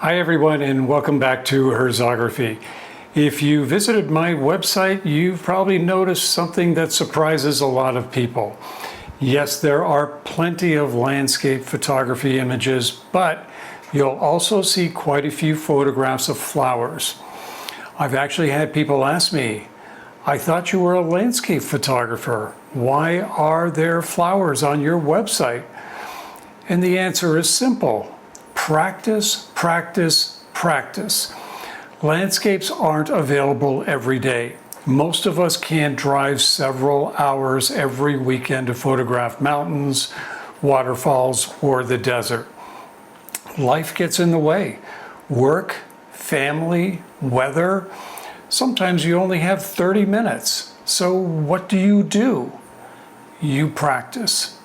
Hi everyone, and welcome back to Herzography. If you visited my website, you've probably noticed something that surprises a lot of people. Yes, there are plenty of landscape photography images, but you'll also see quite a few photographs of flowers. I've actually had people ask me, I thought you were a landscape photographer. Why are there flowers on your website? And the answer is simple. Practice, practice, practice. Landscapes aren't available every day. Most of us can't drive several hours every weekend to photograph mountains, waterfalls, or the desert. Life gets in the way. Work, family, weather. Sometimes you only have 30 minutes. So what do? You practice.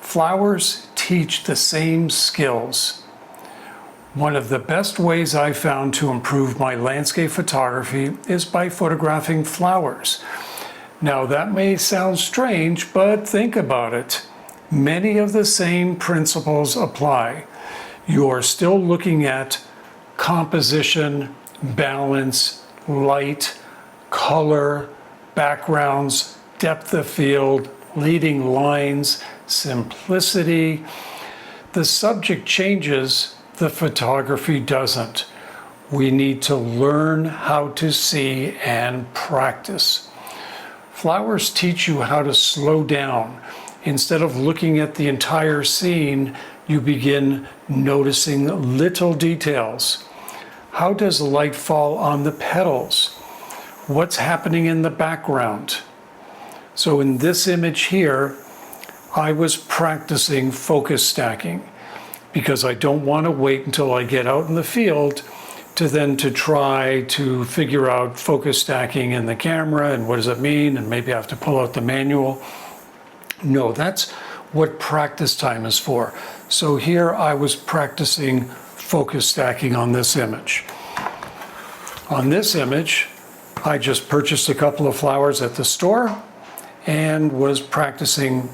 Flowers teach the same skills. One of the best ways I've found to improve my landscape photography is by photographing flowers. Now that may sound strange, but think about it. Many of the same principles apply. You're still looking at composition, balance, light, color, backgrounds, depth of field, leading lines, simplicity. The subject changes, the photography doesn't. We need to learn how to see and practice. Flowers teach you how to slow down. Instead of looking at the entire scene, you begin noticing little details. How does the light fall on the petals? What's happening in the background? So in this image here, I was practicing focus stacking because I don't want to wait until I get out in the field to try to figure out focus stacking in the camera and what does it mean, and maybe I have to pull out the manual. No, that's what practice time is for. So here I was practicing focus stacking on this image. On this image, I just purchased a couple of flowers at the store and was practicing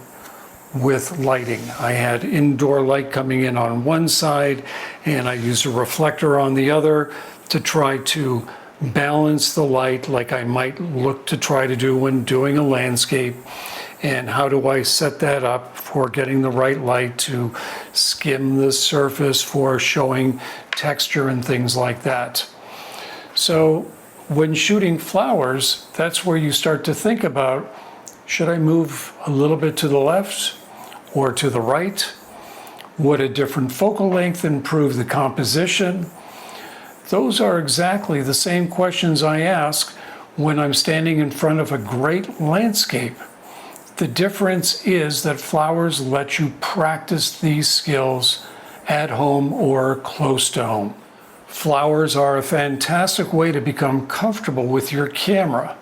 with lighting. I had indoor light coming in on one side and I used a reflector on the other to try to balance the light like I might look to try to do when doing a landscape. And how do I set that up for getting the right light to skim the surface for showing texture and things like that. So when shooting flowers, that's where you start to think about, should I move a little bit to the left or to the right? Would a different focal length improve the composition? Those are exactly the same questions I ask when I'm standing in front of a great landscape. The difference is that flowers let you practice these skills at home or close to home. Flowers are a fantastic way to become comfortable with your camera.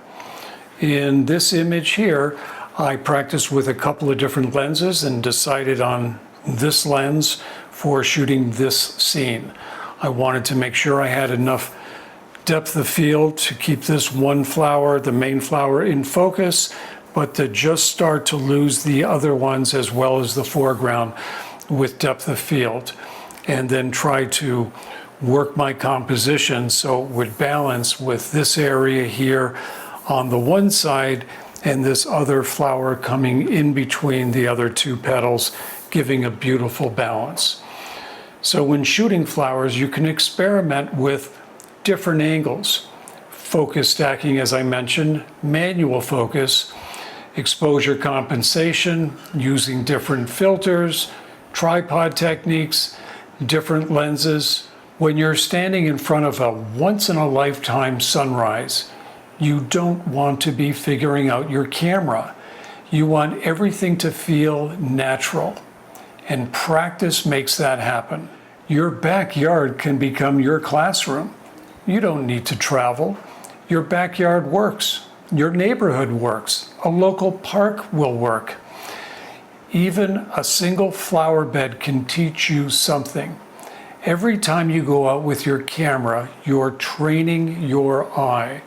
In this image here, I practiced with a couple of different lenses and decided on this lens for shooting this scene. I wanted to make sure I had enough depth of field to keep this one flower, the main flower, in focus, but to just start to lose the other ones as well as the foreground with depth of field, and then try to work my composition so it would balance with this area here on the one side and this other flower coming in between the other two petals, giving a beautiful balance. So when shooting flowers, you can experiment with different angles. Focus stacking, as I mentioned, manual focus, exposure compensation, using different filters, tripod techniques, different lenses. When you're standing in front of a once-in-a-lifetime sunrise, you don't want to be figuring out your camera. You want everything to feel natural, and practice makes that happen. Your backyard can become your classroom. You don't need to travel. Your backyard works. Your neighborhood works. A local park will work. Even a single flower bed can teach you something. Every time you go out with your camera, you're training your eye.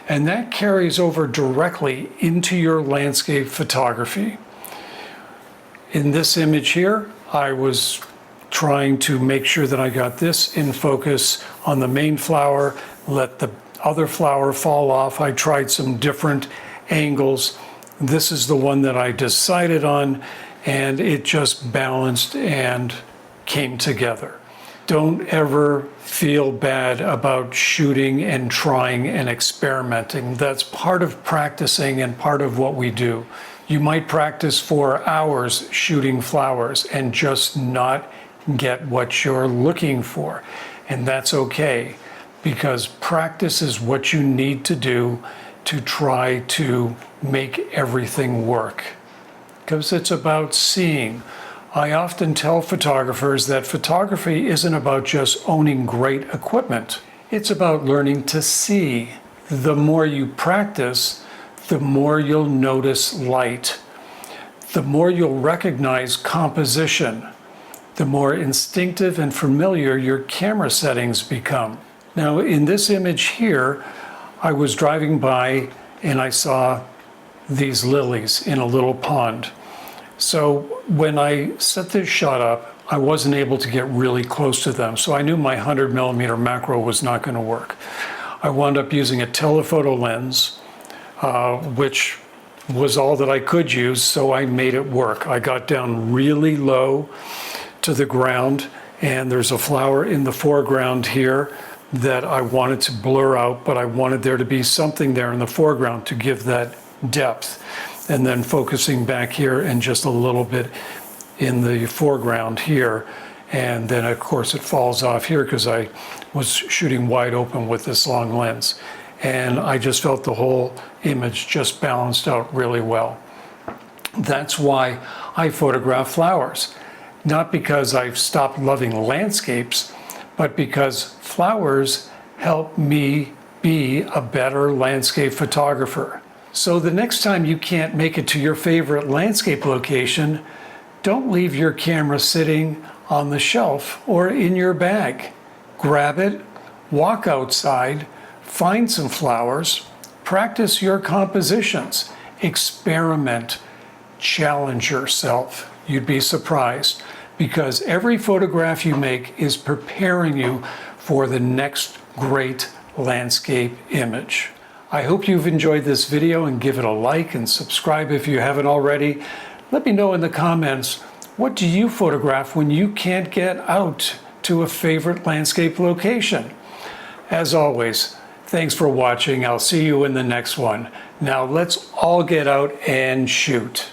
And that carries over directly into your landscape photography. In this image here, I was trying to make sure that I got this in focus on the main flower, let the other flower fall off. I tried some different angles. This is the one that I decided on, and it just balanced and came together. Don't ever feel bad about shooting and trying and experimenting. That's part of practicing and part of what we do. You might practice for hours shooting flowers and just not get what you're looking for. And that's okay, because practice is what you need to do to try to make everything work. Because it's about seeing. I often tell photographers that photography isn't about just owning great equipment. It's about learning to see. The more you practice, the more you'll notice light. The more you'll recognize composition. The more instinctive and familiar your camera settings become. Now, in this image here, I was driving by and I saw these lilies in a little pond. So when I set this shot up, I wasn't able to get really close to them. So I knew my 100mm macro was not going to work. I wound up using a telephoto lens, which was all that I could use, so I made it work. I got down really low to the ground, and there's a flower in the foreground here that I wanted to blur out, but I wanted there to be something there in the foreground to give that depth. And then focusing back here and just a little bit in the foreground here. And then of course it falls off here because I was shooting wide open with this long lens. And I just felt the whole image just balanced out really well. That's why I photograph flowers. Not because I've stopped loving landscapes, but because flowers help me be a better landscape photographer. So the next time you can't make it to your favorite landscape location, don't leave your camera sitting on the shelf or in your bag. Grab it, walk outside, find some flowers, practice your compositions, experiment, challenge yourself. You'd be surprised, because every photograph you make is preparing you for the next great landscape image. I hope you've enjoyed this video, and give it a like and subscribe if you haven't already. Let me know in the comments, what do you photograph when you can't get out to a favorite landscape location? As always, thanks for watching. I'll see you in the next one. Now let's all get out and shoot.